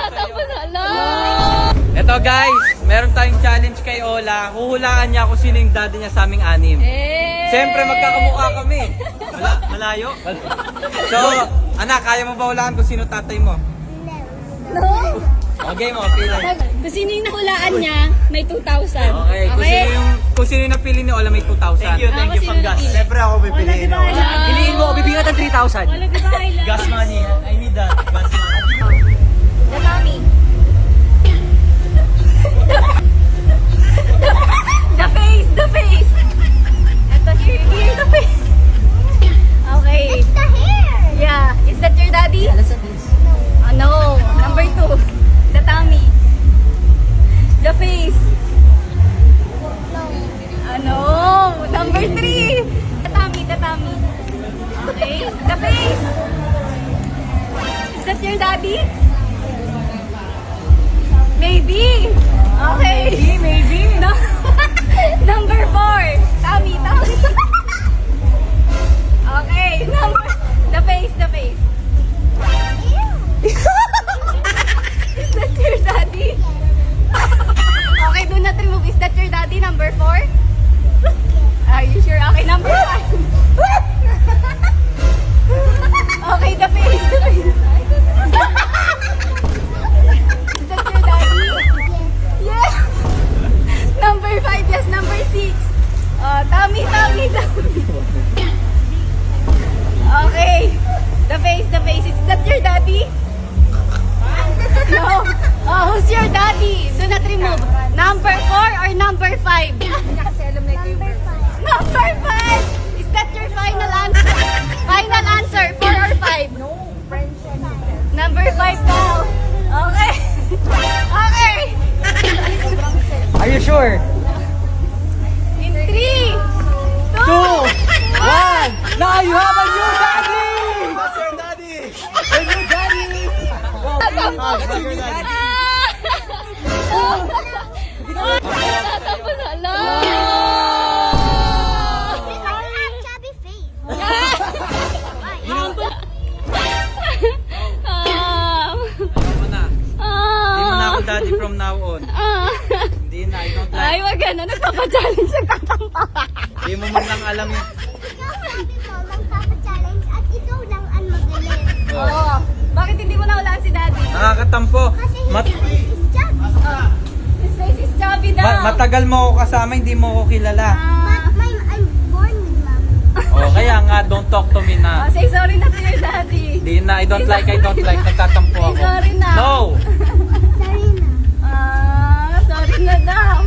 Tapos ala. Eto guys, meron tayong challenge kay Ola. Huhulaan niya kung sino yung daddy niya sa aming anim. Siyempre magkakamukha kami. Malayo. So, anak, kaya mo ba hulaan kung sino tatay mo? No. Okay mo, pila. Kung sino yung nahulaan niya, may 2,000. Okay, kung sino yung napili ni Ola may 2,000. Thank you, Panggas. Siyempre ako pipiliin. Piliin mo, bibigyan ka ng 3,000. Wala di ba kailan? Gas money. I need that. Gas money. The mommy. The face, the face. Ito, here, the face. Okay. It's the hair. Yeah. Is that your daddy? No. Number 2. The tummy. The face. No. Number 3. The tummy, the tummy. Okay. The face. Is that your daddy? Maybe. Okay. Maybe. No. Number 4. Tummy, tummy. Okay. The face, the face. Is that your daddy? Okay, do not remove. Is that your daddy? Number 4? Are you sure? Okay, number 5. Okay, the face, the face. Is that your daddy? Yes. Number 5, yes. Number 6. Tummy, tummy, tummy. Okay. The face, the face. Is that your daddy? No. Oh, who's your daddy? Do not remove. Number 4 or number 5? Number 5. Is that your final answer? Final answer, 4 or 5? No, number 5 daw. Okay. Okay. Are you sure? In 3, 2, 1! Now you have a new daddy! What's your daddy? A new daddy! That's your daddy. Tapos ala. Chubby face. Ayaw mo na. Hindi mo na ako daddy from now on. Hindi na, I don't Ay, like. wag na. Nagpapa-challenge ang tatampa. Hindi mo man lang alam yun. Ikaw sabi mo, magpapa-challenge at ikaw lang ang magaling. Oo. Bakit hindi mo nahulaan si daddy? Nakakatampo. Kasi his Mat- face is chubby. His face is chubby daw. matagal mo ako kasama, hindi mo ako kilala. I'm born with mom. Oh, kaya nga, don't talk to me na. Say sorry na to your daddy. Hindi na, I don't like. Nagtatampo Say ako. sorry na. No! Sorry na. Sorry na daw.